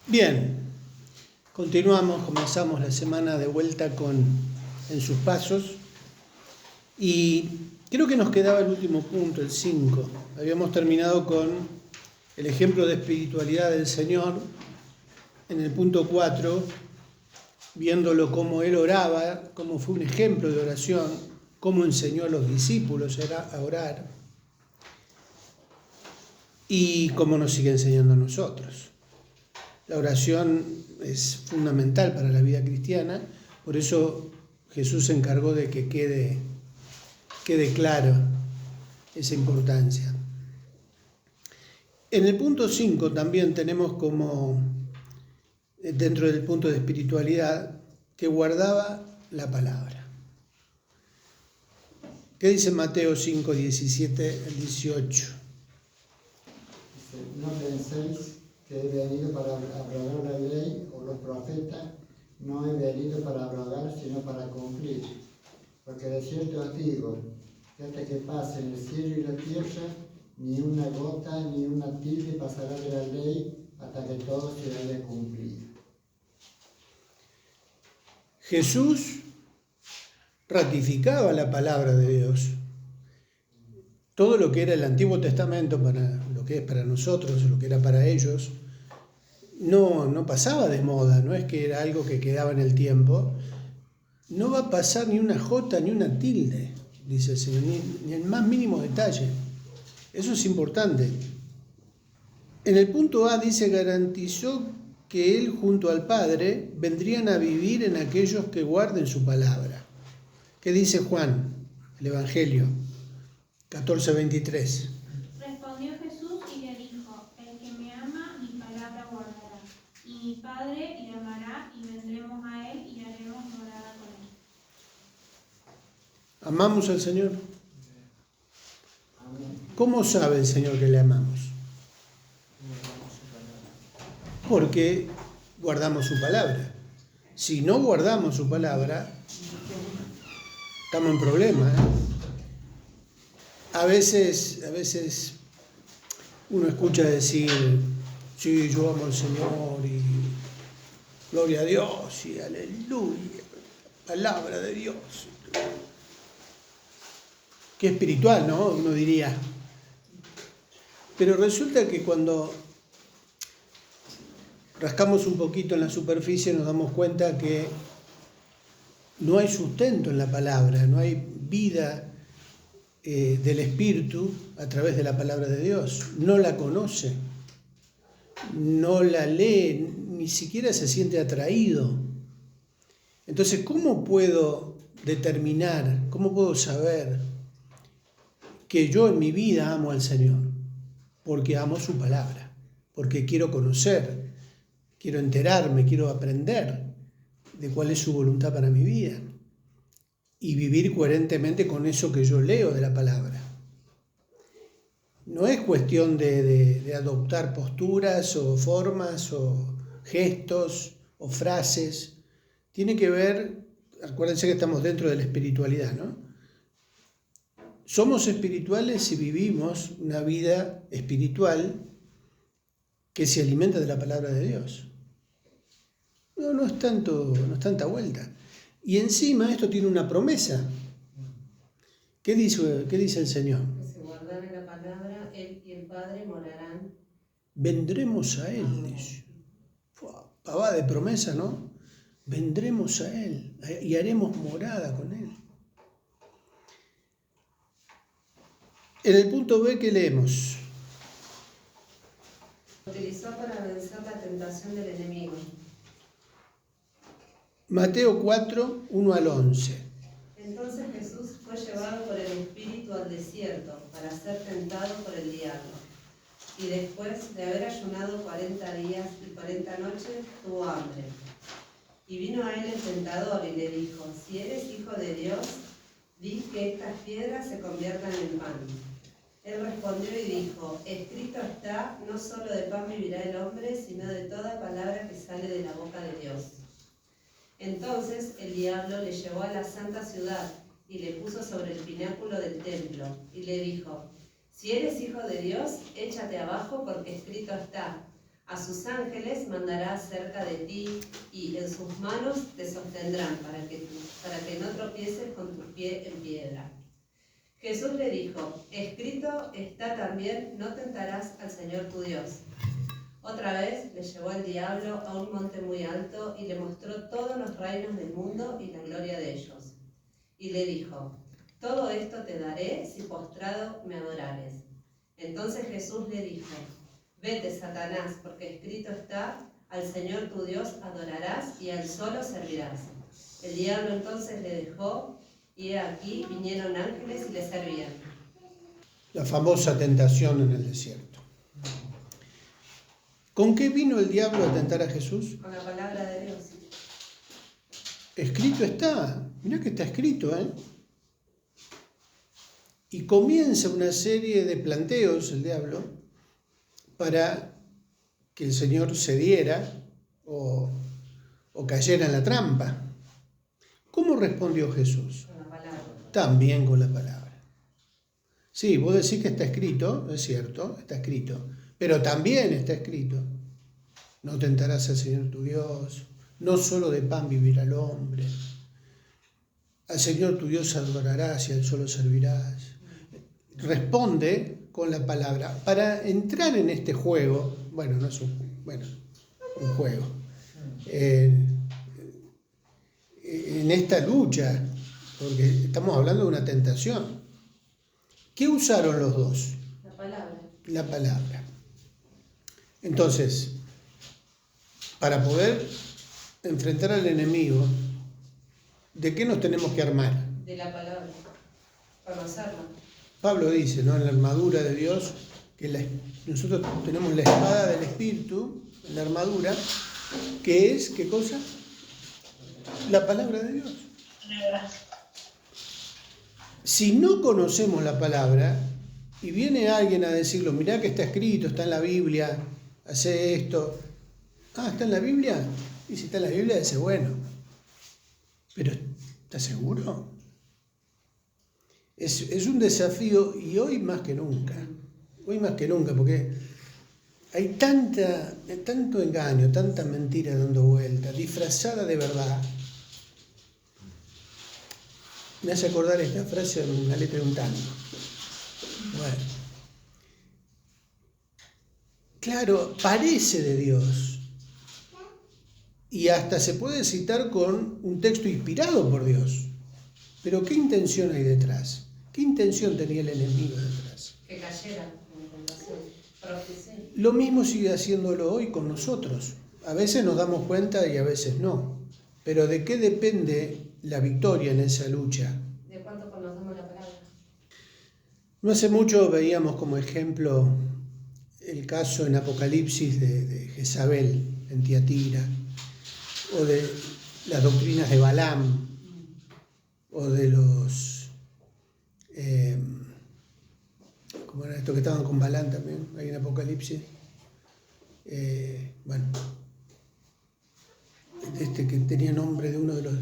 Bien, comenzamos la semana de vuelta en sus pasos y creo que nos quedaba el último punto, el 5. Habíamos terminado con el ejemplo de espiritualidad del Señor en el punto 4, viéndolo cómo Él oraba, cómo fue un ejemplo de oración, cómo enseñó a los discípulos a orar y cómo nos sigue enseñando a nosotros. La oración es fundamental para la vida cristiana, por eso Jesús se encargó de que quede claro esa importancia. En el punto 5 también tenemos como, dentro del punto de espiritualidad, que guardaba la palabra. ¿Qué dice Mateo 5, 17 al 18? No penséis que he venido para abrogar la ley o los profetas. No he venido para abrogar, sino para cumplir. Porque de cierto os digo, que hasta que pasen el cielo y la tierra, ni una gota ni una tilde pasará de la ley hasta que todo se haya cumplido. Jesús ratificaba la palabra de Dios. Todo lo que era el Antiguo Testamento, para lo que es para nosotros, lo que era para ellos, no pasaba de moda, no es que era algo que quedaba en el tiempo. No va a pasar ni una jota ni una tilde, dice el Señor, ni el más mínimo detalle. Eso es importante. En el punto A dice, garantizó que Él junto al Padre vendrían a vivir en aquellos que guarden su palabra. ¿Qué dice Juan, el Evangelio? 14:23. Respondió Jesús y le dijo: El que me ama, mi palabra guardará, y mi Padre le amará, y vendremos a él y haremos morada con él. ¿Amamos al Señor? Amén. ¿Cómo sabe el Señor que le amamos? Porque guardamos su palabra. Si no guardamos su palabra, estamos en problema, A veces uno escucha decir, sí, yo amo al Señor y gloria a Dios y aleluya, palabra de Dios. Qué espiritual, ¿no? Uno diría. Pero resulta que cuando rascamos un poquito en la superficie nos damos cuenta que no hay sustento en la palabra, no hay vida del Espíritu a través de la palabra de Dios. No la conoce, no la lee, ni siquiera se siente atraído. Entonces, ¿cómo puedo determinar, cómo puedo saber que yo en mi vida amo al Señor? Porque amo su palabra, porque quiero conocer, quiero enterarme, quiero aprender de cuál es su voluntad para mi vida y vivir coherentemente con eso que yo leo de la palabra. No es cuestión de adoptar posturas o formas o gestos o frases. Tiene que ver, acuérdense que estamos dentro de la espiritualidad, ¿no? Somos espirituales si vivimos una vida espiritual que se alimenta de la palabra de Dios. No es tanta vuelta. Y encima esto tiene una promesa. ¿Qué dice el Señor? Que se guardara la palabra, Él y el Padre morarán. Vendremos a Él, dice. Pavada de promesa, ¿no? Vendremos a Él y haremos morada con Él. En el punto B, ¿qué leemos? Utilizó para vencer la tentación del enemigo. Mateo 4, 1 al 11. Entonces Jesús fue llevado por el Espíritu al desierto para ser tentado por el diablo. Y después de haber ayunado 40 días y 40 noches, tuvo hambre. Y vino a él el tentador y le dijo: Si eres hijo de Dios, di que estas piedras se conviertan en pan. Él respondió y dijo: Escrito está, no solo de pan vivirá el hombre, sino de toda palabra que sale de la boca de Dios. Entonces el diablo le llevó a la santa ciudad y le puso sobre el pináculo del templo y le dijo: Si eres hijo de Dios, échate abajo, porque escrito está: A sus ángeles mandará cerca de ti, y en sus manos te sostendrán para que no tropieces con tu pie en piedra. Jesús le dijo: escrito está también, no tentarás al Señor tu Dios. Otra vez le llevó el diablo a un monte muy alto y le mostró todos los reinos del mundo y la gloria de ellos. Y le dijo: todo esto te daré si postrado me adorares. Entonces Jesús le dijo: vete, Satanás, porque escrito está: al Señor tu Dios adorarás y a Él solo servirás. El diablo entonces le dejó, y he aquí vinieron ángeles y le servían. La famosa tentación en el desierto. ¿Con qué vino el diablo a tentar a Jesús? Con la palabra de Dios. Escrito está. Mirá que está escrito, ¿eh? Y comienza una serie de planteos el diablo para que el Señor cediera o cayera en la trampa. ¿Cómo respondió Jesús? Con la palabra. También con la palabra. Sí, vos decís que está escrito, es cierto, está escrito, pero también está escrito: no tentarás al Señor tu Dios, no solo de pan vivirá el hombre, al Señor tu Dios adorarás y a Él solo servirás. Responde con la palabra. Para entrar en este juego, bueno, no es un juego, en esta lucha, porque estamos hablando de una tentación. ¿Qué usaron los dos? La palabra. La palabra. Entonces, para poder enfrentar al enemigo, ¿de qué nos tenemos que armar? De la palabra. Conocerla. Pablo dice, ¿no?, en la armadura de Dios, que nosotros tenemos la espada del Espíritu, en la armadura, que es, ¿qué cosa? La palabra de Dios. Si no conocemos la palabra y viene alguien a decirlo: mirá que está escrito, está en la Biblia, hace esto. Ah, ¿está en la Biblia? Y si está en la Biblia, dice, bueno. Pero ¿estás seguro? Es un desafío, y hoy más que nunca. Hoy más que nunca, porque hay tanto engaño, tanta mentira dando vuelta, disfrazada de verdad. Me hace acordar esta frase en una letra de un tango. Bueno. Claro, parece de Dios. Y hasta se puede citar con un texto inspirado por Dios. Pero ¿qué intención hay detrás? ¿Qué intención tenía el enemigo detrás? Que cayera en la tentación. Profecía. Lo mismo sigue haciéndolo hoy con nosotros. A veces nos damos cuenta y a veces no. Pero ¿de qué depende la victoria en esa lucha? ¿De cuánto conocemos la palabra? No hace mucho veíamos como ejemplo el caso en Apocalipsis de Jezabel en Tiatira, o de las doctrinas de Balaam, o de los... ¿cómo era esto que estaban con Balaam también? Ahí en Apocalipsis. Bueno, este que tenía nombre de uno de los...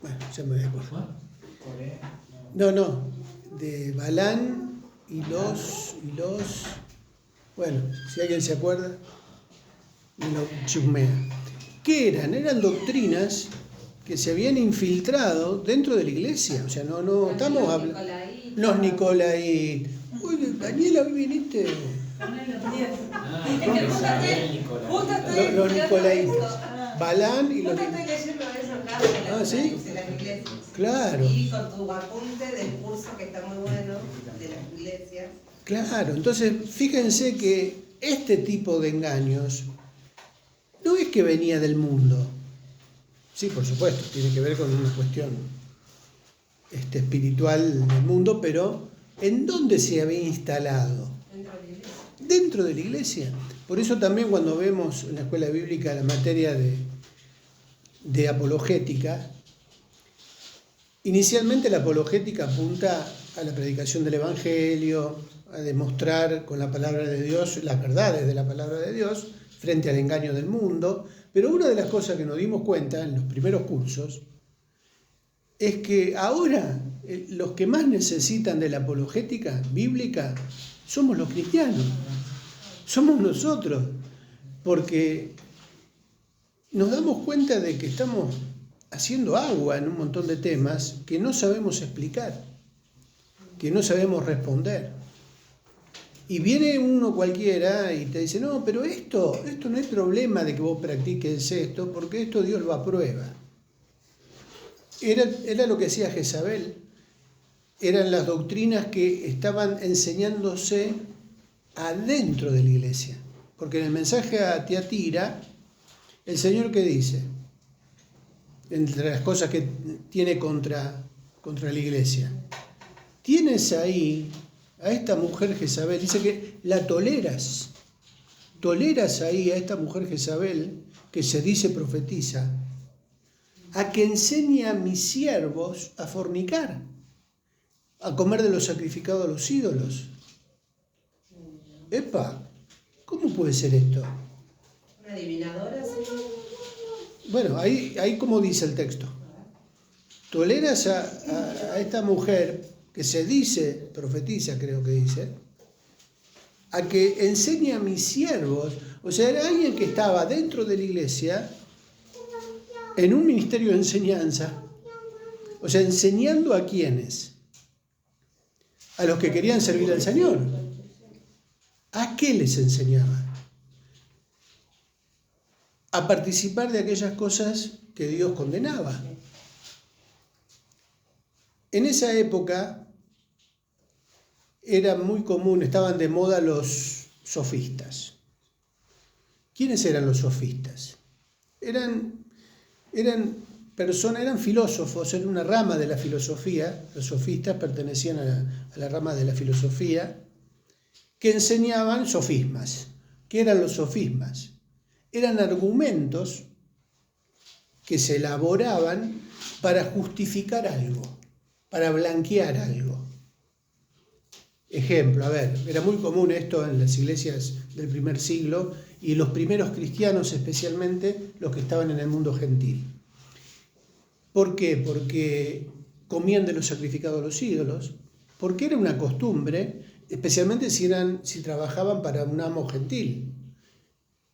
Bueno, ya me voy a acordar. No, de Balaam y los... Bueno, si alguien se acuerda, me lo chusmea. ¿Qué eran? Eran doctrinas que se habían infiltrado dentro de la iglesia. O sea, no estamos hablando... Los Nicolaitas. Oye, Daniela, hoy viniste... Los Nicolaitas. Balaam y los... Estoy leyendo eso acá de ¿sí? las iglesias. Claro. Y con tu apunte del curso que está muy bueno de las iglesias. Claro, entonces fíjense que este tipo de engaños no es que venía del mundo. Sí, por supuesto, tiene que ver con una cuestión espiritual del mundo, pero ¿en dónde se había instalado? Dentro de la iglesia. Por eso también cuando vemos en la escuela bíblica la materia de apologética, inicialmente la apologética apunta a la predicación del Evangelio, a demostrar con la palabra de Dios las verdades de la palabra de Dios frente al engaño del mundo. Pero una de las cosas que nos dimos cuenta en los primeros cursos es que ahora los que más necesitan de la apologética bíblica somos los cristianos. somos nosotros, porque nos damos cuenta de que estamos haciendo agua en un montón de temas que no sabemos explicar, que no sabemos responder. Y viene uno cualquiera y te dice, no, pero esto no hay problema de que vos practiques esto, porque esto Dios lo aprueba. Era lo que hacía Jezabel. Eran las doctrinas que estaban enseñándose adentro de la iglesia. Porque en el mensaje a Tiatira, el Señor, ¿qué dice? Entre las cosas que tiene contra la iglesia. Tienes ahí a esta mujer Jezabel, dice que la toleras. Toleras ahí a esta mujer Jezabel, que se dice profetiza, a que enseñe a mis siervos a fornicar, a comer de los sacrificados a los ídolos. Epa, ¿cómo puede ser esto? ¿Una adivinadora, señor? Bueno, ahí como dice el texto. Toleras a esta mujer que se dice, profetiza creo que dice, a que enseñe a mis siervos, o sea, era alguien que estaba dentro de la iglesia en un ministerio de enseñanza, o sea, enseñando a quienes, a los que querían servir al Señor. ¿A qué les enseñaba? A participar de aquellas cosas que Dios condenaba. En esa época era muy común, estaban de moda los sofistas. ¿Quiénes eran los sofistas? Eran filósofos, era una rama de la filosofía. Los sofistas pertenecían a la rama de la filosofía, que enseñaban sofismas. ¿Qué eran los sofismas? Eran argumentos que se elaboraban para justificar algo, para blanquear algo. Ejemplo, era muy común esto en las iglesias del primer siglo y los primeros cristianos, especialmente los que estaban en el mundo gentil. ¿Por qué? Porque comían de los sacrificados a los ídolos, porque era una costumbre, especialmente si trabajaban para un amo gentil.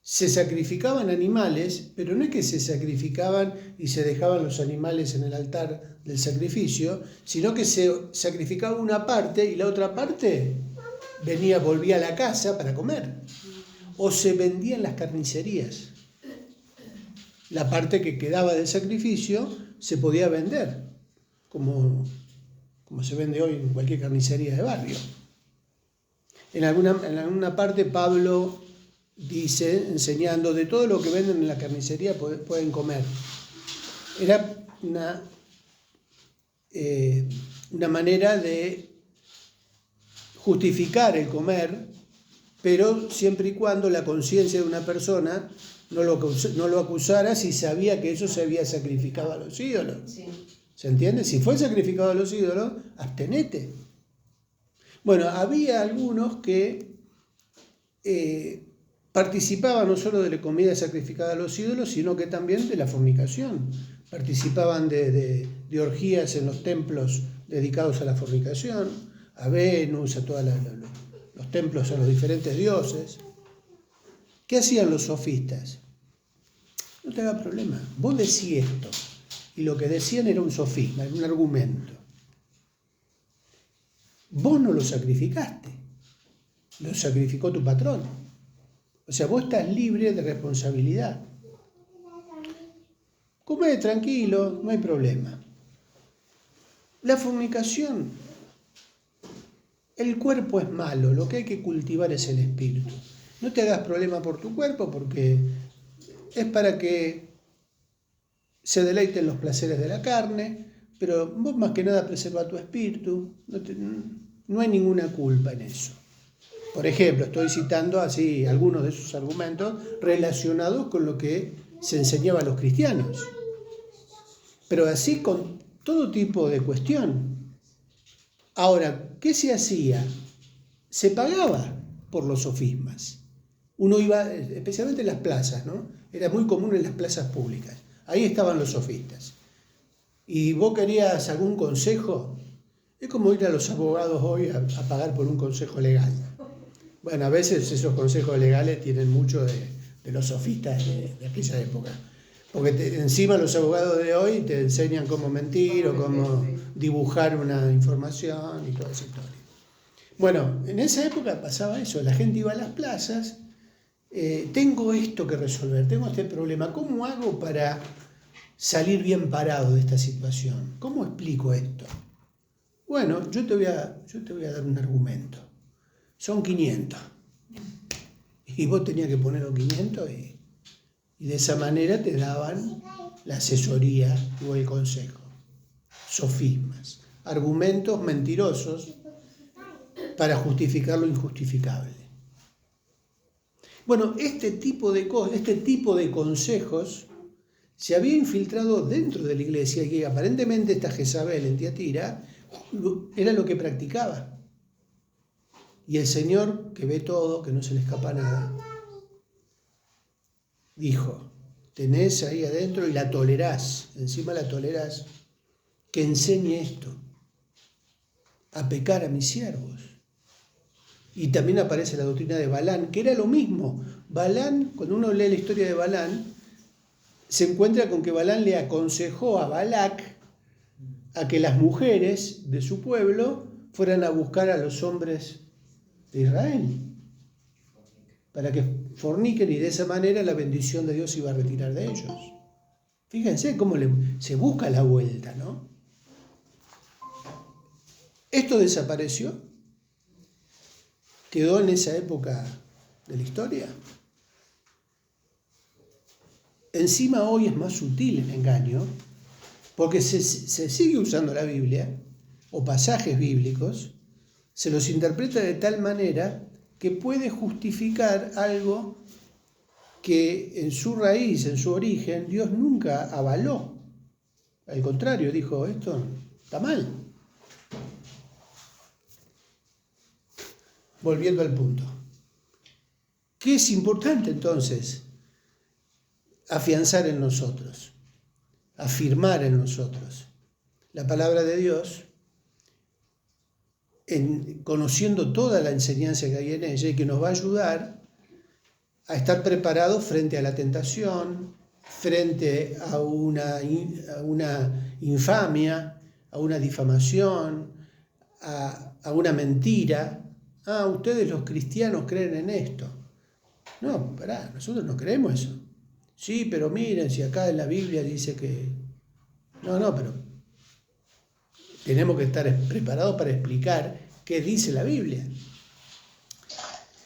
Se sacrificaban animales, pero no es que se sacrificaban y se dejaban los animales en el altar del sacrificio, sino que se sacrificaba una parte y la otra parte volvía a la casa para comer. O se vendía en las carnicerías. La parte que quedaba del sacrificio se podía vender, como se vende hoy en cualquier carnicería de barrio. En alguna parte Pablo dice, enseñando, de todo lo que venden en la carnicería pueden comer. Era una manera de justificar el comer, pero siempre y cuando la conciencia de una persona no lo acusara si sabía que eso se había sacrificado a los ídolos. Sí. ¿Se entiende? Si fue sacrificado a los ídolos, abstenete. Bueno, había algunos que participaban no solo de la comida sacrificada a los ídolos, sino que también de la fornicación. Participaban de orgías en los templos dedicados a la fornicación, a Venus, a todos los templos a los diferentes dioses. ¿Qué hacían los sofistas? No te hagas problema, vos decís esto, y lo que decían era un sofisma, era un argumento. Vos no lo sacrificaste, lo sacrificó tu patrón. O sea, vos estás libre de responsabilidad. Comé tranquilo, no hay problema. La fornicación, el cuerpo es malo, lo que hay que cultivar es el espíritu. No te hagas problema por tu cuerpo porque es para que se deleiten los placeres de la carne, pero vos más que nada preserva tu espíritu, no hay ninguna culpa en eso. Por ejemplo, estoy citando así algunos de esos argumentos relacionados con lo que se enseñaba a los cristianos. Pero así con todo tipo de cuestión. Ahora, ¿qué se hacía? Se pagaba por los sofismas. Uno iba, especialmente en las plazas, ¿no? Era muy común en las plazas públicas. Ahí estaban los sofistas. Y vos querías algún consejo, es como ir a los abogados hoy a pagar por un consejo legal. Bueno, a veces esos consejos legales tienen mucho de los sofistas de aquella época. Porque encima los abogados de hoy te enseñan cómo mentir o cómo dibujar una información y toda esa historia. Bueno, en esa época pasaba eso, la gente iba a las plazas, tengo esto que resolver, tengo este problema, ¿cómo hago para salir bien parado de esta situación? ¿Cómo explico esto? Bueno, yo te voy a dar un argumento. Son 500. Y vos tenías que poner los 500 y de esa manera te daban la asesoría o el consejo. Sofismas, argumentos mentirosos para justificar lo injustificable. Bueno, este tipo de consejos se había infiltrado dentro de la iglesia y que aparentemente esta Jezabel en Tiatira era lo que practicaba. Y el Señor, que ve todo, que no se le escapa nada, dijo, tenés ahí adentro y la tolerás, encima la tolerás, que enseñe esto, a pecar a mis siervos. Y también aparece la doctrina de Balán, que era lo mismo. Balán, cuando uno lee la historia de Balán, se encuentra con que Balán le aconsejó a Balac a que las mujeres de su pueblo fueran a buscar a los hombres de Israel, para que forniquen y de esa manera la bendición de Dios iba a retirar de ellos. Fíjense cómo se busca la vuelta, ¿no? Esto desapareció, quedó en esa época de la historia. Encima hoy es más sutil el engaño, porque se sigue usando la Biblia o pasajes bíblicos, se los interpreta de tal manera que puede justificar algo que en su raíz, en su origen, Dios nunca avaló. Al contrario, dijo, esto está mal. Volviendo al punto. ¿Qué es importante entonces? Afianzar en nosotros, afirmar en nosotros la palabra de Dios, conociendo toda la enseñanza que hay en ella y que nos va a ayudar a estar preparados frente a la tentación, frente a una infamia, a una difamación, a una mentira. Ustedes los cristianos creen en esto. No, pará, nosotros no creemos eso. Sí, pero miren, si acá en la Biblia dice que... No, pero tenemos que estar preparados para explicar qué dice la Biblia.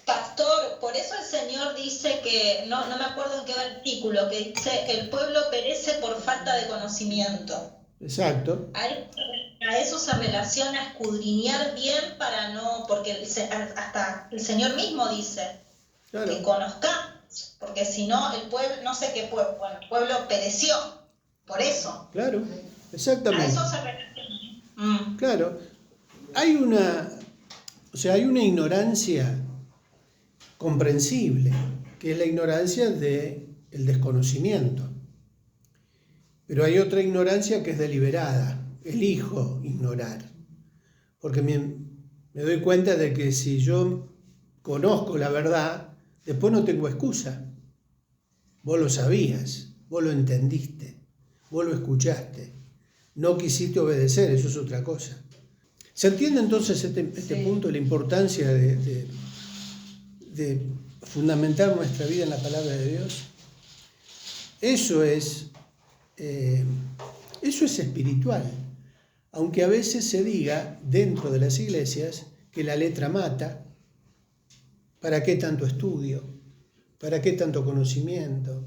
Pastor, por eso el Señor dice que, no me acuerdo en qué versículo, que dice, el pueblo perece por falta de conocimiento. Exacto. A eso se relaciona escudriñar bien para no, porque hasta el Señor mismo dice, claro, que conozcamos, porque si no, el pueblo, no sé qué pueblo, bueno, el pueblo pereció, por eso. Claro, exactamente. A eso se relaciona. Claro, hay una ignorancia comprensible, que es la ignorancia del desconocimiento. Pero hay otra ignorancia que es deliberada, elijo ignorar. Porque me doy cuenta de que si yo conozco la verdad, después no tengo excusa. Vos lo sabías, vos lo entendiste, vos lo escuchaste, no quisiste obedecer, eso es otra cosa. ¿Se entiende entonces este punto, la importancia de fundamentar nuestra vida en la palabra de Dios? Eso es espiritual, aunque a veces se diga dentro de las iglesias que la letra mata. ¿Para qué tanto estudio? ¿Para qué tanto conocimiento?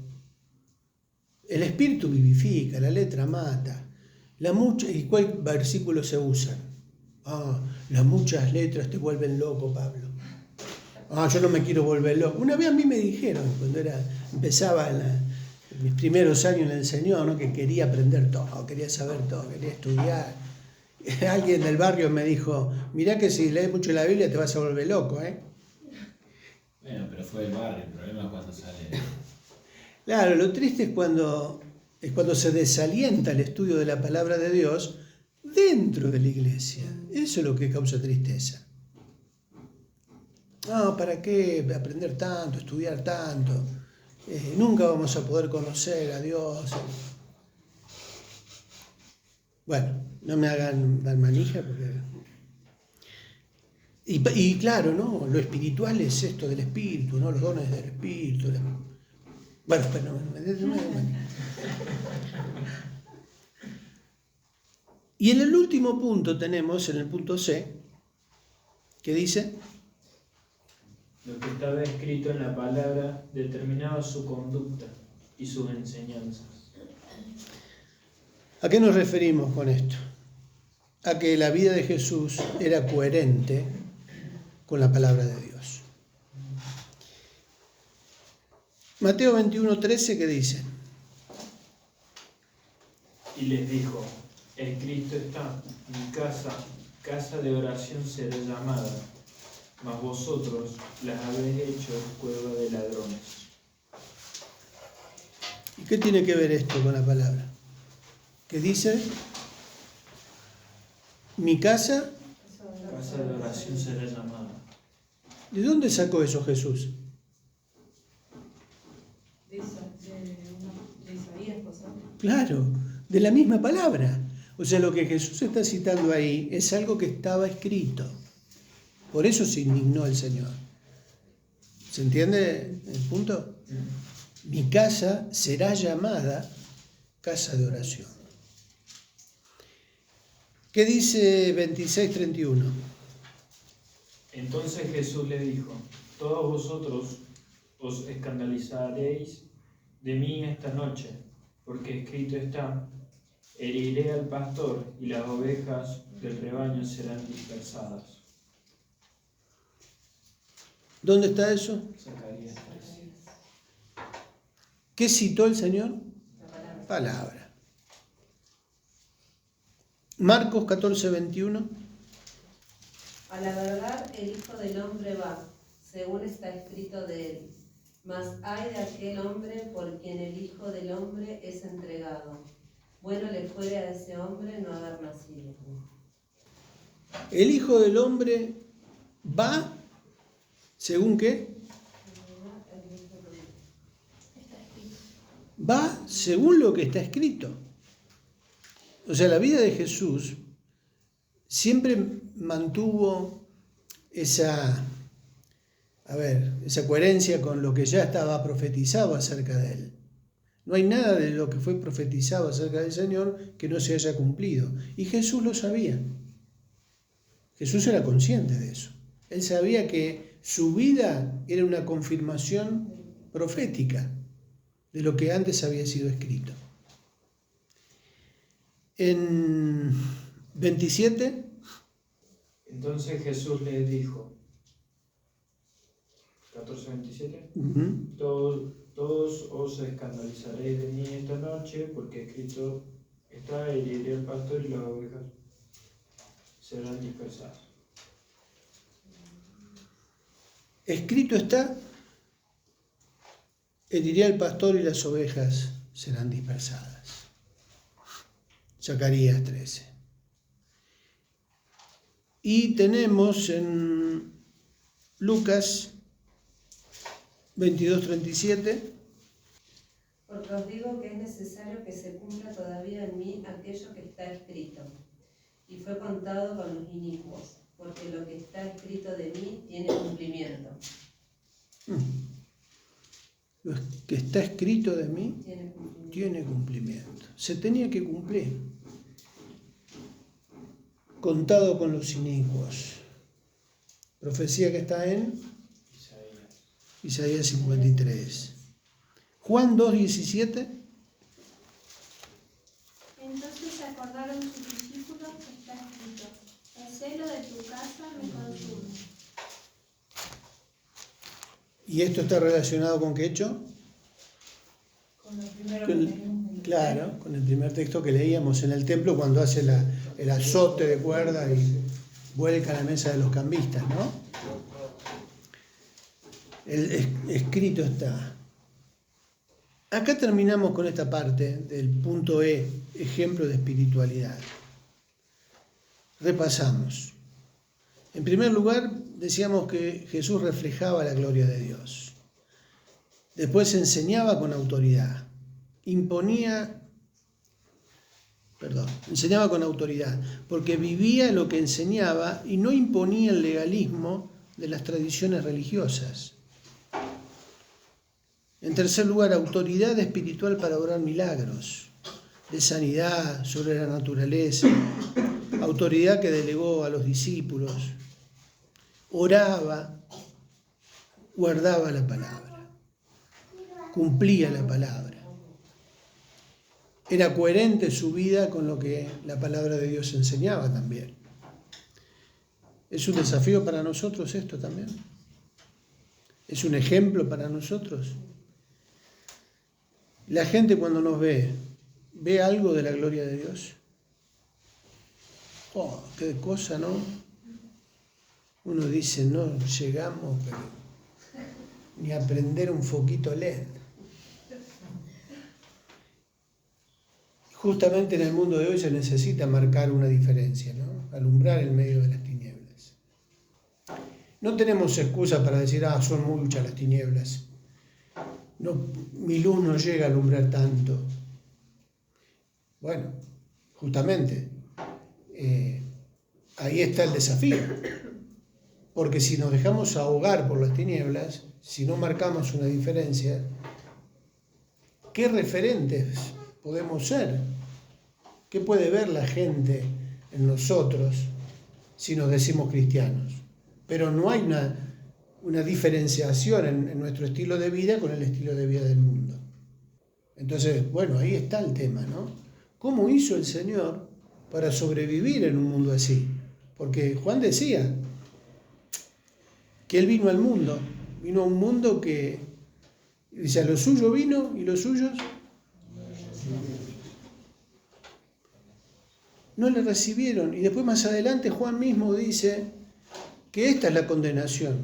El espíritu vivifica, la letra mata. ¿Y cuál versículo se usan? Las muchas letras te vuelven loco, Pablo. Yo no me quiero volver loco. Una vez a mí me dijeron, cuando empezaba en mis primeros años en el Señor, ¿no?, que quería aprender todo, quería saber todo, quería estudiar. Alguien del barrio me dijo, mirá que si lees mucho la Biblia te vas a volver loco, ¿eh? Bueno, pero fue el barrio, el problema es cuando sale. Claro, lo triste es cuando se desalienta el estudio de la palabra de Dios dentro de la iglesia. Eso es lo que causa tristeza. no, ¿para qué aprender tanto, estudiar tanto? Nunca vamos a poder conocer a Dios. Bueno, no me hagan dar manija porque... Y claro, ¿no? Lo espiritual es esto del espíritu, ¿no? Los dones del espíritu. Bueno, pero y en el último punto tenemos, en el punto C, que dice... Lo que estaba escrito en la palabra determinaba su conducta y sus enseñanzas. ¿A qué nos referimos con esto? A que la vida de Jesús era coherente con la palabra de Dios. Mateo 21:13, ¿qué dice? Y les dijo, escrito está, mi casa de oración será llamada, mas vosotros las habéis hecho cueva de ladrones. ¿Y qué tiene que ver esto con la palabra? ¿Qué dice? Mi casa De oración será llamada. ¿De dónde sacó eso Jesús? De Isaías, Claro, de la misma palabra. O sea, lo que Jesús está citando ahí es algo que estaba escrito. Por eso se indignó el Señor. ¿Se entiende el punto? Mi casa será llamada casa de oración. ¿Qué dice 26:31? Entonces Jesús le dijo, todos vosotros os escandalizaréis de mí esta noche, porque escrito está, heriré al pastor y las ovejas del rebaño serán dispersadas. ¿Dónde está eso? Zacarías 13. ¿Qué citó el Señor? Palabra. Marcos 14:21. A la verdad, el Hijo del Hombre va, según está escrito de él. Mas ay de aquel hombre por quien el Hijo del Hombre es entregado. Bueno le fuere a ese hombre no haber nacido. El Hijo del Hombre va, ¿según qué? Va según lo que está escrito. O sea, la vida de Jesús siempre mantuvo esa coherencia con lo que ya estaba profetizado acerca de él. No hay nada de lo que fue profetizado acerca del Señor que no se haya cumplido. Y Jesús lo sabía. Jesús era consciente de eso. Él sabía que su vida era una confirmación profética de lo que antes había sido escrito. En 27. Entonces Jesús les dijo, 14:27, todos os escandalizaréis de mí esta noche, porque escrito está, heriré al pastor y las ovejas serán dispersadas. Escrito está, heriré al pastor y las ovejas serán dispersadas. Zacarías 13. Y tenemos en Lucas 22:37. Porque os digo que es necesario que se cumpla todavía en mí aquello que está escrito. Y fue contado con los inicuos, porque lo que está escrito de mí tiene cumplimiento. Lo que está escrito de mí tiene cumplimiento. Se tenía que cumplir. Contado con los inicuos. Profecía que está en Isaías 53. Juan 2:17. Entonces se acordaron sus discípulos que está escrito, el celo de tu casa me consume. ¿Y esto está relacionado con qué hecho? Con el primero que leímos. Claro, con el primer texto que leíamos en el templo cuando hace el azote de cuerda y vuelca la mesa de los cambistas, ¿no? El escrito está. Acá terminamos con esta parte del punto E, ejemplo de espiritualidad. Repasamos. En primer lugar, decíamos que Jesús reflejaba la gloria de Dios. Después enseñaba con autoridad. Enseñaba con autoridad, porque vivía lo que enseñaba y no imponía el legalismo de las tradiciones religiosas. En tercer lugar, autoridad espiritual para obrar milagros, de sanidad sobre la naturaleza, autoridad que delegó a los discípulos. Oraba, guardaba la palabra, cumplía la palabra. Era coherente su vida con lo que la palabra de Dios enseñaba también. ¿Es un desafío para nosotros esto también? ¿Es un ejemplo para nosotros? La gente cuando nos ve algo de la gloria de Dios. Oh, qué cosa, ¿no? Uno dice, no llegamos ni a prender un foquito LED. Justamente en el mundo de hoy se necesita marcar una diferencia, ¿no? Alumbrar en medio de las tinieblas. No tenemos excusa para decir, son muchas las tinieblas. No, mi luz no llega a alumbrar tanto. Bueno, justamente, ahí está el desafío. Porque si nos dejamos ahogar por las tinieblas, si no marcamos una diferencia, ¿qué referentes podemos ser? ¿Qué puede ver la gente en nosotros si nos decimos cristianos? Pero no hay una diferenciación en nuestro estilo de vida con el estilo de vida del mundo. Entonces, bueno, ahí está el tema, ¿no? ¿Cómo hizo el Señor para sobrevivir en un mundo así? Porque Juan decía que Él vino al mundo, vino a un mundo que, dice, a lo suyo vino y los suyos no le recibieron. Y después más adelante Juan mismo dice que esta es la condenación,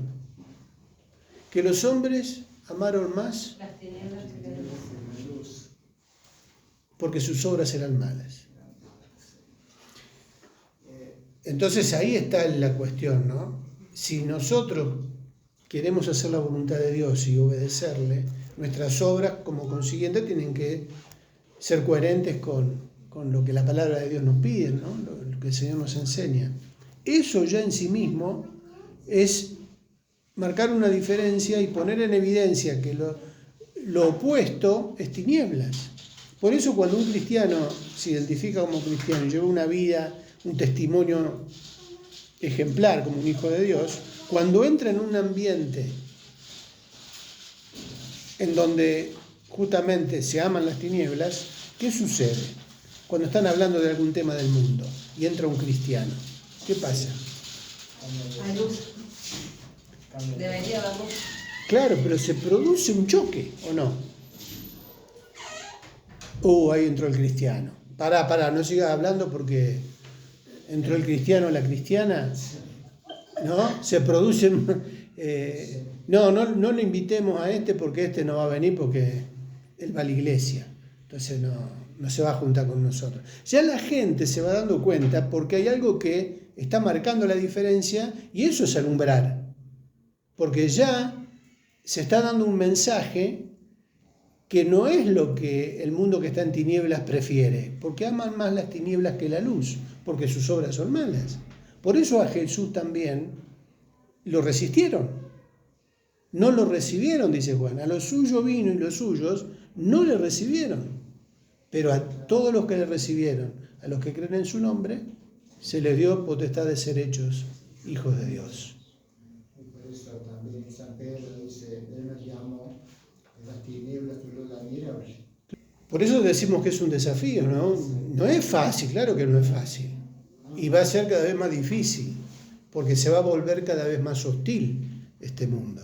que los hombres amaron más Las tinieblas que la luz. porque sus obras eran malas. Entonces ahí está la cuestión, ¿no? Si nosotros queremos hacer la voluntad de Dios y obedecerle, nuestras obras como consiguiente tienen que ser coherentes con lo que la palabra de Dios nos pide, ¿no? Lo que el Señor nos enseña. Eso ya en sí mismo es marcar una diferencia y poner en evidencia que lo opuesto es tinieblas. Por eso cuando un cristiano se identifica como cristiano y lleva una vida, un testimonio ejemplar como un hijo de Dios, cuando entra en un ambiente en donde justamente se aman las tinieblas, ¿qué sucede? Cuando están hablando de algún tema del mundo y entra un cristiano, ¿qué pasa? Hay luz. Debería haber luz. Claro, pero se produce un choque, ¿o no? Ahí entró el cristiano. Pará, no sigas hablando porque entró el cristiano o la cristiana, ¿no? Se producen... no le invitemos a este porque este no va a venir porque él va a la iglesia. Entonces no se va a juntar con nosotros. Ya la gente se va dando cuenta porque hay algo que está marcando la diferencia y eso es alumbrar. Porque ya se está dando un mensaje que no es lo que el mundo que está en tinieblas prefiere, porque aman más las tinieblas que la luz, porque sus obras son malas. Por eso a Jesús también lo resistieron. No lo recibieron, dice Juan. A los suyos vino y los suyos no le recibieron. Pero a todos los que le recibieron, a los que creen en su nombre, se les dio potestad de ser hechos hijos de Dios. Y por eso también San Pedro dice, Él nos llamó de las tinieblas tu luz admirable. Por eso decimos que es un desafío, ¿no? No es fácil, claro que no es fácil. Y va a ser cada vez más difícil, porque se va a volver cada vez más hostil este mundo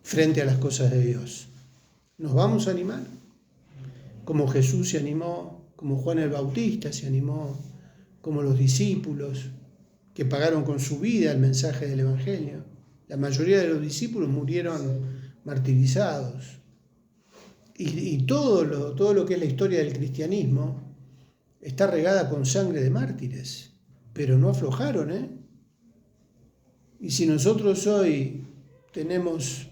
frente a las cosas de Dios. ¿Nos vamos a animar? Como Jesús se animó, como Juan el Bautista se animó, como los discípulos que pagaron con su vida el mensaje del Evangelio. La mayoría de los discípulos murieron martirizados. Y todo lo que es la historia del cristianismo está regada con sangre de mártires, pero no aflojaron, Y si nosotros hoy tenemos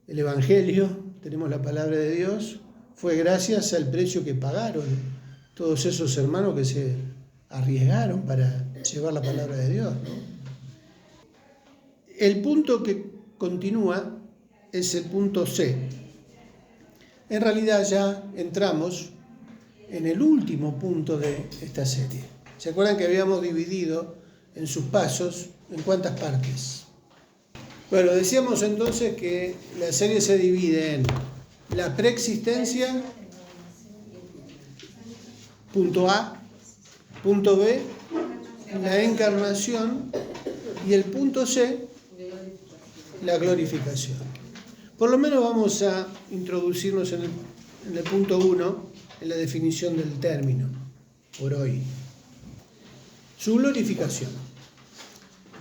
el Evangelio, tenemos la palabra de Dios, fue gracias al precio que pagaron todos esos hermanos que se arriesgaron para llevar la palabra de Dios, ¿no? El punto que continúa es el punto C. En realidad ya entramos en el último punto de esta serie. ¿Se acuerdan que habíamos dividido en sus pasos en cuántas partes? Bueno, decíamos entonces que la serie se divide en la preexistencia, punto A, punto B, la encarnación y el punto C, la glorificación. Por lo menos vamos a introducirnos en el punto 1, en la definición del término, por hoy. Su glorificación.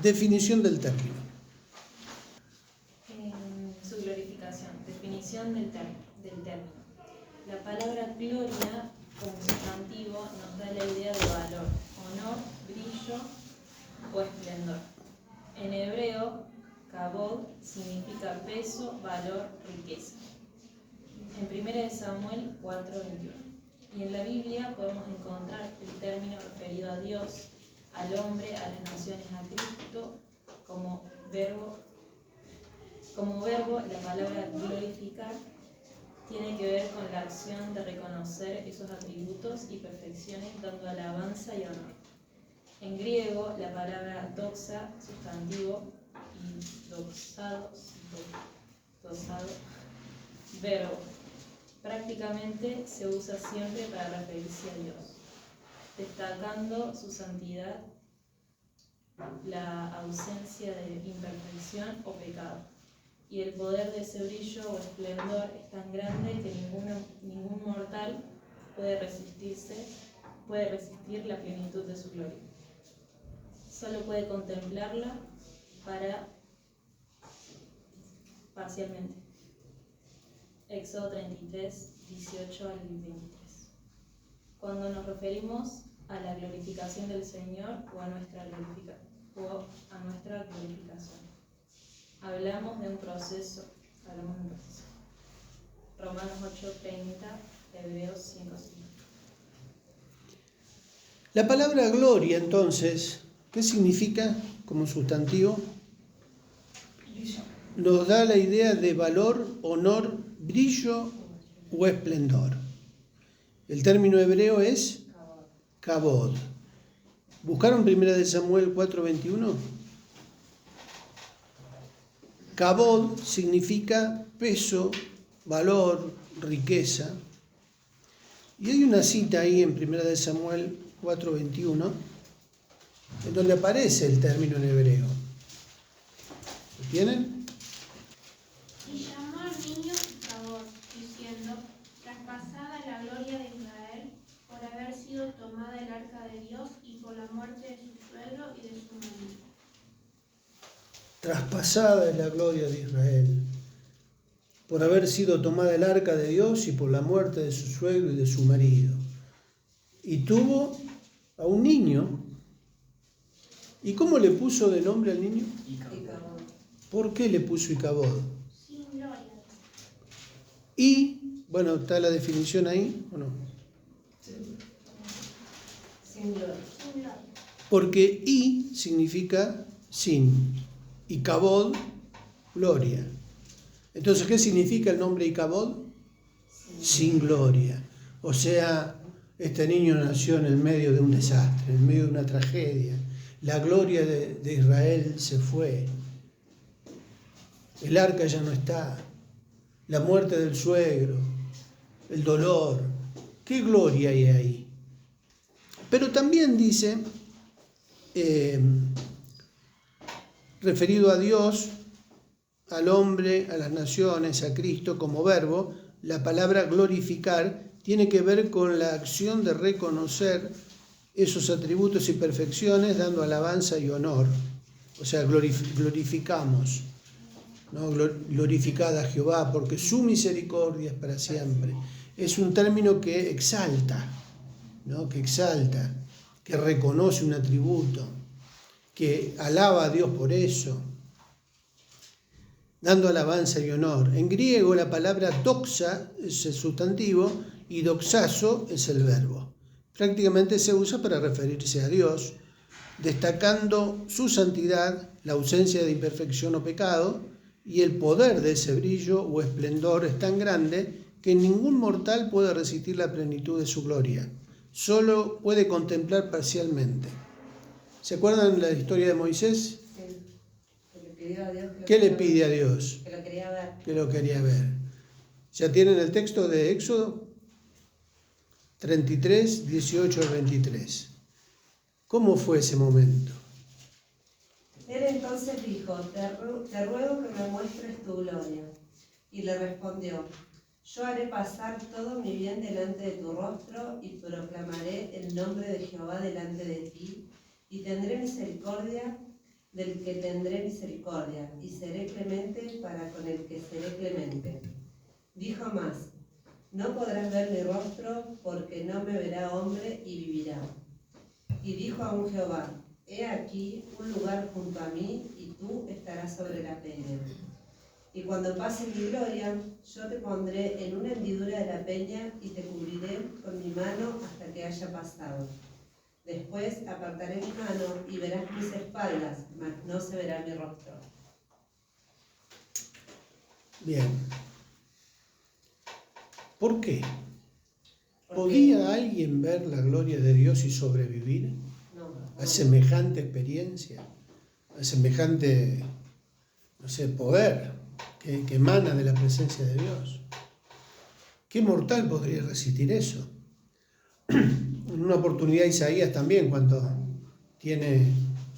Definición del término. Su glorificación. Definición del término. La palabra gloria, como sustantivo, nos da la idea de valor, honor, brillo o esplendor. En hebreo, Kabod significa peso, valor, riqueza. En 1 Samuel 4:21. Y en la Biblia podemos encontrar el término referido a Dios, al hombre, a las naciones, a Cristo, como verbo. Como verbo, la palabra glorificar tiene que ver con la acción de reconocer esos atributos y perfecciones dando alabanza y honor. En griego, la palabra doxa, sustantivo, y doxado, verbo, prácticamente se usa siempre para referirse a Dios, destacando su santidad, la ausencia de imperfección o pecado. Y el poder de ese brillo o esplendor es tan grande que ningún mortal puede resistir la plenitud de su gloria. Solo puede contemplarla parcialmente. Éxodo 33, 18 al 23. Cuando nos referimos a la glorificación del Señor o a nuestra glorificación, hablamos de un proceso. Romanos 8:30, Hebreos 5:5. La palabra gloria, entonces, ¿qué significa como sustantivo? Nos da la idea de valor, honor, brillo o esplendor. El término hebreo es Kabod. ¿Buscaron 1 Samuel 4:21? Kabod significa peso, valor, riqueza. Y hay una cita ahí en 1 Samuel 4:21 en donde aparece el término en hebreo. ¿Lo tienen? Y llamó al niño Kabod, diciendo: traspasada la gloria de Israel, por haber sido tomada el arca de Dios y por la muerte de su suegro y de su marido. Traspasada es la gloria de Israel, por haber sido tomada el arca de Dios y por la muerte de su suegro y de su marido. Y tuvo a un niño. ¿Y cómo le puso de nombre al niño? Icabod. ¿Por qué le puso Icabod? Sin gloria. Y, bueno, ¿está la definición ahí o no? Sin gloria. Sin gloria. Porque I significa sin, y Kabod, gloria. Entonces, ¿qué significa el nombre Icabod? Sin gloria. O sea, este niño nació en el medio de un desastre, en medio de una tragedia. La gloria de Israel se fue. El arca ya no está. La muerte del suegro, el dolor. ¿Qué gloria hay ahí? Pero también dice, referido a Dios, al hombre, a las naciones, a Cristo como verbo, la palabra glorificar tiene que ver con la acción de reconocer esos atributos y perfecciones dando alabanza y honor. O sea, glorificamos, ¿no? Glorificad a Jehová porque su misericordia es para siempre. Es un término que exalta, ¿no? Que exalta, que reconoce un atributo, que alaba a Dios por eso, dando alabanza y honor. En griego la palabra doxa es el sustantivo y doxazo es el verbo. Prácticamente se usa para referirse a Dios, destacando su santidad, la ausencia de imperfección o pecado, y el poder de ese brillo o esplendor es tan grande que ningún mortal puede resistir la plenitud de su gloria. Solo puede contemplar parcialmente. ¿Se acuerdan la historia de Moisés? ¿Qué le pide a Dios? Que lo quería ver. Que lo quería ver. ¿Ya tienen el texto de Éxodo 33, 18 al 23? ¿Cómo fue ese momento? Él entonces dijo, te ruego que me muestres tu gloria. Y le respondió, yo haré pasar todo mi bien delante de tu rostro y proclamaré el nombre de Jehová delante de ti y tendré misericordia del que tendré misericordia y seré clemente para con el que seré clemente. Dijo más, no podrás ver mi rostro porque no me verá hombre y vivirá. Y dijo aún Jehová, he aquí un lugar junto a mí y tú estarás sobre la peña. Y cuando pase mi gloria, yo te pondré en una hendidura de la peña y te cubriré con mi mano hasta que haya pasado. Después apartaré mi mano y verás mis espaldas, mas no se verá mi rostro. Bien. ¿Por qué? ¿Podía alguien ver la gloria de Dios y sobrevivir a semejante experiencia, a semejante, poder que emana de la presencia de Dios? ¿Qué mortal podría resistir eso? En una oportunidad Isaías también, cuando tiene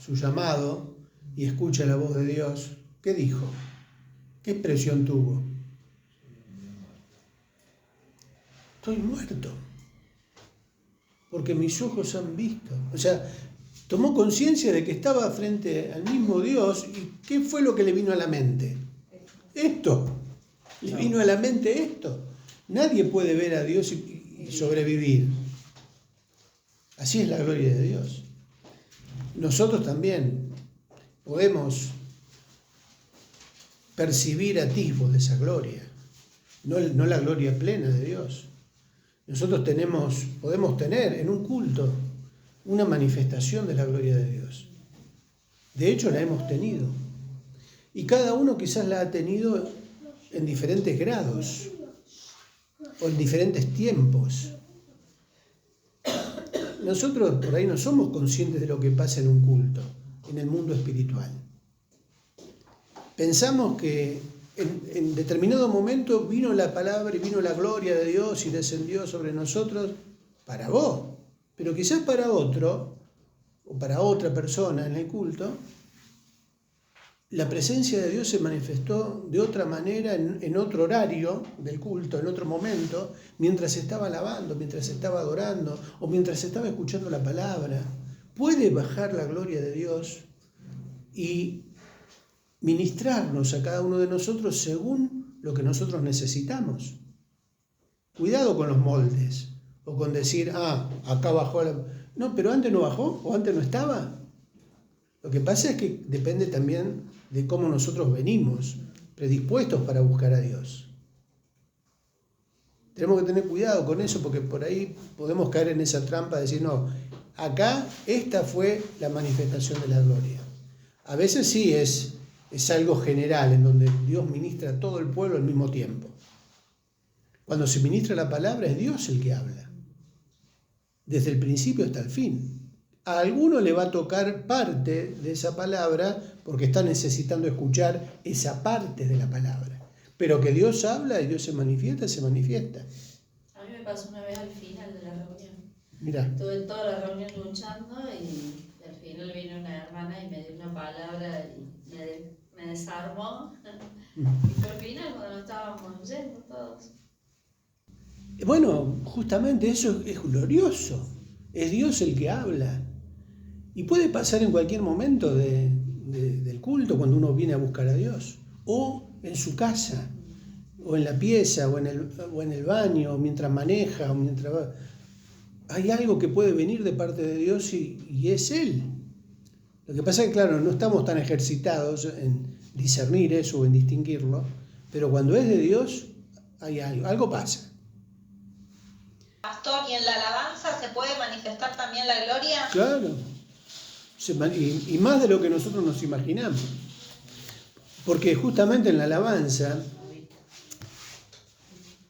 su llamado y escucha la voz de Dios, ¿qué dijo? ¿Qué expresión tuvo? Estoy muerto, porque mis ojos han visto. O sea, tomó conciencia de que estaba frente al mismo Dios. ¿Y qué fue lo que le vino a la mente? Esto. Le vino a la mente esto. Nadie puede ver a Dios y sobrevivir. Así es la gloria de Dios. Nosotros también podemos percibir atisbos de esa gloria, no la gloria plena de Dios. Nosotros podemos tener en un culto una manifestación de la gloria de Dios. De hecho, la hemos tenido. Y cada uno quizás la ha tenido en diferentes grados o en diferentes tiempos. Nosotros por ahí no somos conscientes de lo que pasa en un culto, en el mundo espiritual. Pensamos que en determinado momento vino la palabra y vino la gloria de Dios y descendió sobre nosotros para vos, pero quizás para otro o para otra persona en el culto, la presencia de Dios se manifestó de otra manera en otro horario del culto, en otro momento, mientras estaba alabando, mientras estaba adorando o mientras estaba escuchando la palabra. Puede bajar la gloria de Dios y ministrarnos a cada uno de nosotros según lo que nosotros necesitamos. Cuidado con los moldes o con decir, acá bajó No, pero antes no bajó o antes no estaba. Lo que pasa es que depende también de cómo nosotros venimos, predispuestos para buscar a Dios. Tenemos que tener cuidado con eso porque por ahí podemos caer en esa trampa de decir, no, acá esta fue la manifestación de la gloria. A veces sí es algo general en donde Dios ministra a todo el pueblo al mismo tiempo. Cuando se ministra la palabra es Dios el que habla, desde el principio hasta el fin. A alguno le va a tocar parte de esa palabra porque está necesitando escuchar esa parte de la palabra. Pero que Dios habla y Dios se manifiesta, se manifiesta. A mí me pasó una vez al final de la reunión. Mirá. Estuve toda la reunión luchando y al final vino una hermana y me dio una palabra y me desarmó. Y fue al final cuando nos estábamos yendo todos. Bueno, justamente eso es glorioso. Es Dios el que habla. Y puede pasar en cualquier momento del culto cuando uno viene a buscar a Dios. O en su casa, o en la pieza, o en el baño, o mientras maneja, o mientras va. Hay algo que puede venir de parte de Dios y es Él. Lo que pasa es que, claro, no estamos tan ejercitados en discernir eso o en distinguirlo, pero cuando es de Dios, hay algo pasa. Pastor, ¿y en la alabanza se puede manifestar también la gloria? Claro, y más de lo que nosotros nos imaginamos. Porque justamente en la alabanza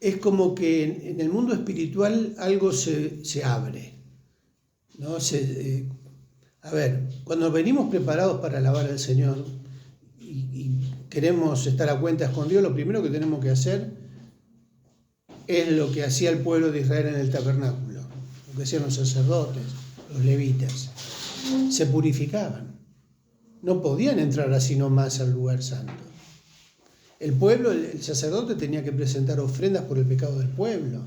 es como que en el mundo espiritual algo se abre, ¿no? A ver, cuando venimos preparados para alabar al Señor y queremos estar a cuentas con Dios, lo primero que tenemos que hacer es lo que hacía el pueblo de Israel en el tabernáculo, lo que hacían los sacerdotes, los levitas. Se purificaban. No podían entrar así nomás al lugar santo. El pueblo, el sacerdote tenía que presentar ofrendas por el pecado del pueblo.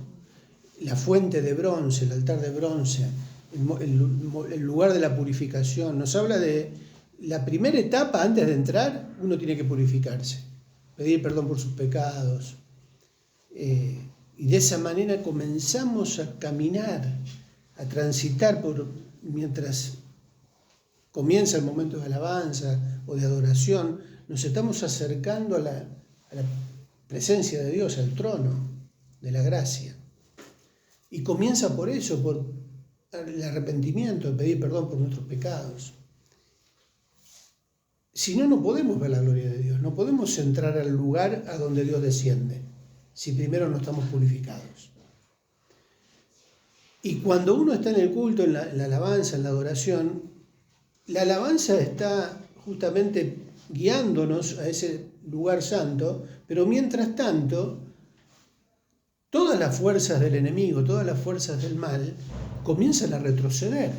La fuente de bronce, el altar de bronce, el lugar de la purificación. Nos habla de la primera etapa antes de entrar, uno tiene que purificarse, pedir perdón por sus pecados. Y de esa manera comenzamos a caminar, a transitar mientras comienza el momento de alabanza o de adoración, nos estamos acercando a la presencia de Dios, al trono de la gracia. Y comienza por eso, por el arrepentimiento, el pedir perdón por nuestros pecados. Si no, no podemos ver la gloria de Dios, no podemos entrar al lugar a donde Dios desciende, si primero no estamos purificados. Y cuando uno está en el culto, en la alabanza, en la adoración, la alabanza está justamente guiándonos a ese lugar santo, pero mientras tanto, todas las fuerzas del enemigo, todas las fuerzas del mal, comienzan a retroceder,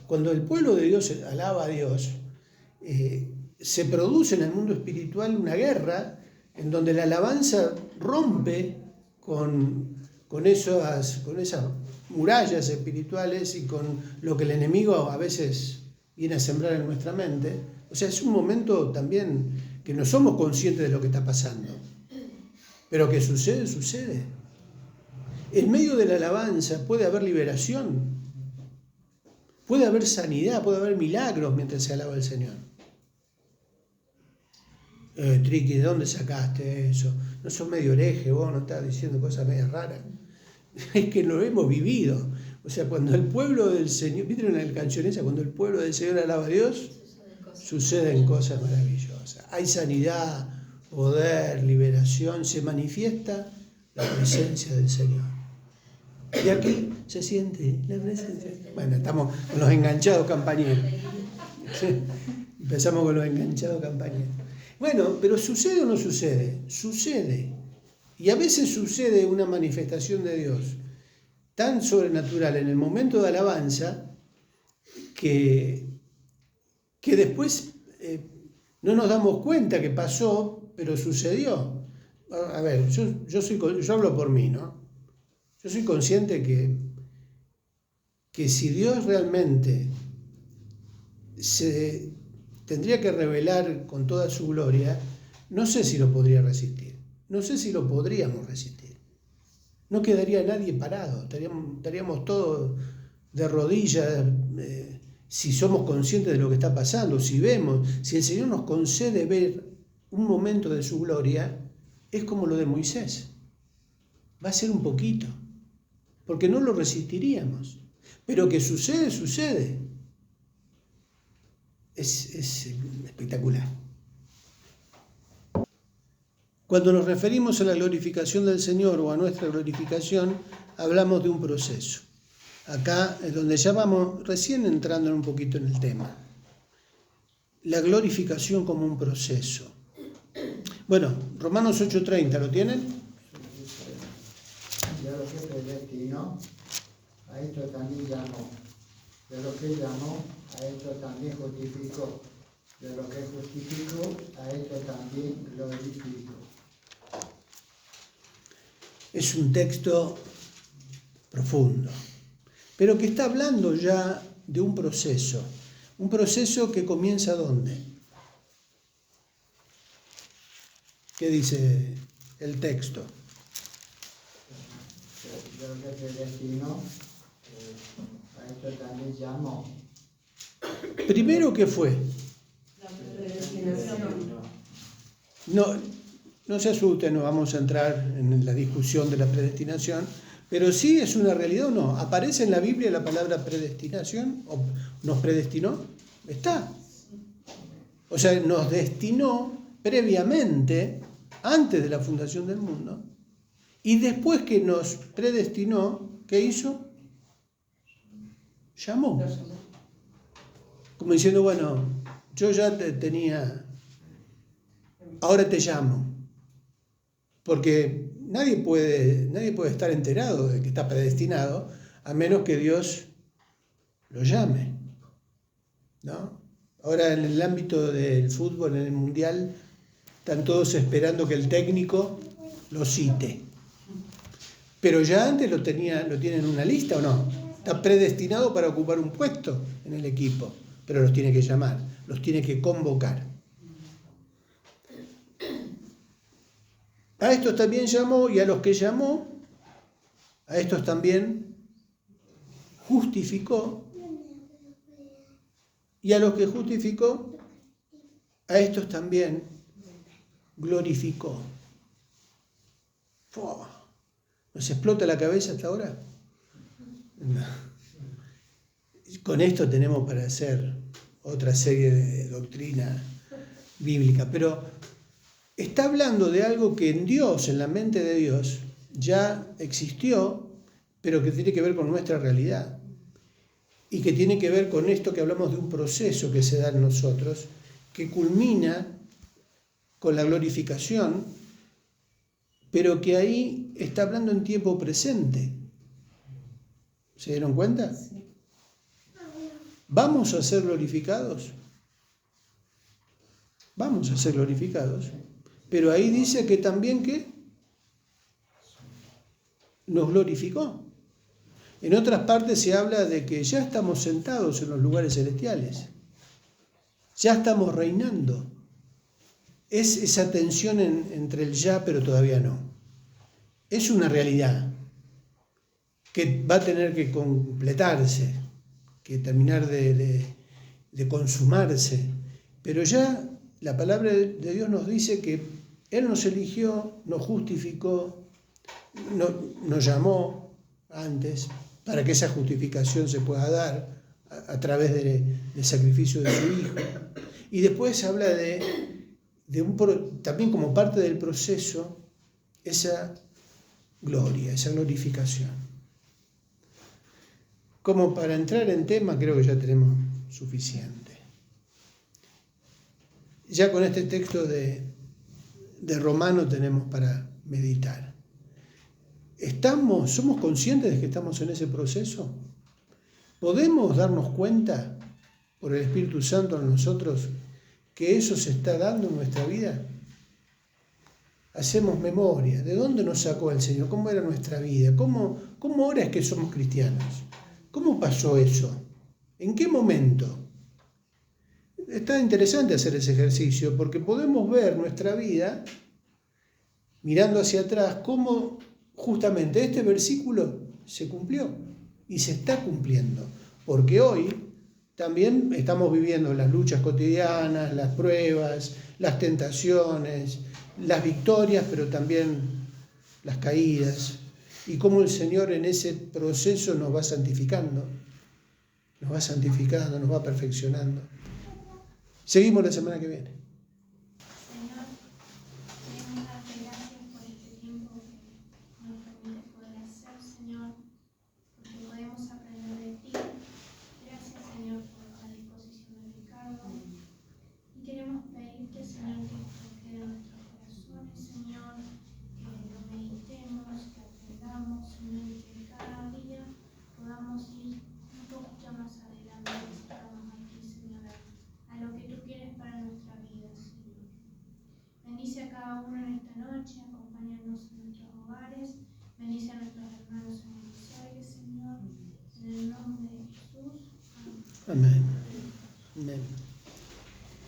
cuando el pueblo de Dios alaba a Dios, se produce en el mundo espiritual una guerra en donde la alabanza rompe con esas murallas espirituales y con lo que el enemigo a veces viene a sembrar en nuestra mente. O sea, es un momento también que no somos conscientes de lo que está pasando, pero que sucede. En medio de la alabanza puede haber liberación, puede haber sanidad, puede haber milagros mientras se alaba al Señor. Triqui, ¿de dónde sacaste eso? No sos medio hereje, vos no estás diciendo cosas medio raras. Es que lo hemos vivido. O sea, cuando el pueblo del Señor, ¿viste en la canción esa? Cuando el pueblo del Señor alaba a Dios, suceden cosas maravillosas. Hay sanidad, poder, liberación, se manifiesta la presencia del Señor. Y aquí se siente la presencia. Bueno, estamos con los enganchados campañeros. Empezamos con los enganchados campañeros. Bueno, pero ¿sucede o no sucede? Sucede. Y a veces sucede una manifestación de Dios tan sobrenatural en el momento de alabanza que después no nos damos cuenta que pasó, pero sucedió. A ver, yo hablo por mí, ¿no? Yo soy consciente que si Dios realmente se tendría que revelar con toda su gloria, no sé si lo podría resistir, no sé si lo podríamos resistir. No quedaría nadie parado, estaríamos todos de rodillas, si somos conscientes de lo que está pasando, si el Señor nos concede ver un momento de su gloria, es como lo de Moisés. Va a ser un poquito, porque no lo resistiríamos. Pero que sucede. Es espectacular. Cuando nos referimos a la glorificación del Señor o a nuestra glorificación, hablamos de un proceso. Acá es donde ya vamos recién entrando un poquito en el tema. La glorificación como un proceso. Bueno, Romanos 8:30, ¿lo tienen? De lo que predestinó, a esto también llamó. De lo que llamó, a esto también justificó. De lo que justificó, a esto también glorificó. Es un texto profundo, pero que está hablando ya de un proceso que comienza ¿dónde? ¿Qué dice el texto? De lo que predestinó, a esto también llamó. Primero, ¿qué fue? La predestinación. No se asusten, no vamos a entrar en la discusión de la predestinación, pero sí es una realidad o no. ¿Aparece en la Biblia la palabra predestinación? ¿O nos predestinó? Está. O sea, nos destinó previamente, antes de la fundación del mundo, y después que nos predestinó, ¿qué hizo? Llamó. Como diciendo, bueno, yo ya te tenía, ahora te llamo. Porque nadie puede estar enterado de que está predestinado a menos que Dios lo llame, ¿no? Ahora en el ámbito del fútbol, en el mundial, están todos esperando que el técnico lo cite. Pero ya antes lo tienen en una lista, ¿o no? Está predestinado para ocupar un puesto en el equipo, pero los tiene que llamar, los tiene que convocar. A estos también llamó, y a los que llamó, a estos también justificó, y a los que justificó, a estos también glorificó. ¿Nos explota la cabeza hasta ahora? No. Con esto tenemos para hacer otra serie de doctrina bíblica, pero está hablando de algo que en Dios, en la mente de Dios, ya existió, pero que tiene que ver con nuestra realidad. Y que tiene que ver con esto que hablamos de un proceso que se da en nosotros, que culmina con la glorificación, pero que ahí está hablando en tiempo presente. ¿Se dieron cuenta? Sí. ¿Vamos a ser glorificados? Vamos a ser glorificados. Pero ahí dice que también que nos glorificó. En otras partes se habla de que ya estamos sentados en los lugares celestiales. Ya estamos reinando. Es esa tensión entre el ya, pero todavía no. Es una realidad que va a tener que completarse, que terminar de consumarse. Pero ya la palabra de Dios nos dice que Él nos eligió, nos justificó, nos llamó antes para que esa justificación se pueda dar a través del sacrificio de su Hijo. Y después habla también como parte del proceso, esa gloria, esa glorificación. Como para entrar en tema, creo que ya tenemos suficiente. Ya con este texto de Romano tenemos para meditar. ¿Somos conscientes de que estamos en ese proceso? ¿Podemos darnos cuenta por el Espíritu Santo en nosotros que eso se está dando en nuestra vida? Hacemos memoria. ¿De dónde nos sacó el Señor? ¿Cómo era nuestra vida? ¿Cómo ahora es que somos cristianos? ¿Cómo pasó eso? ¿En qué momento? Está interesante hacer ese ejercicio porque podemos ver nuestra vida mirando hacia atrás cómo justamente este versículo se cumplió y se está cumpliendo. Porque hoy también estamos viviendo las luchas cotidianas, las pruebas, las tentaciones, las victorias, pero también las caídas. Y cómo el Señor en ese proceso nos va santificando, nos va perfeccionando. Seguimos la semana que viene. Señor, queremos darte gracias por este tiempo que nos permite poder hacer, Señor, porque podemos aprender de ti. Gracias, Señor, por la disposición de Ricardo. Y queremos pedirte, Señor, que esto quede en nuestros corazones, Señor, que lo meditemos, que aprendamos, Señor, y que cada día podamos ir un poquito más adelante, estamos aquí, Señor, a lo que tú quieres para nuestra vida, Señor. Bendice a cada uno en esta noche, acompáñanos en nuestros hogares, bendice a nuestros hermanos en Buenos Aires, Señor, en el nombre de Jesús. Amén. Amén.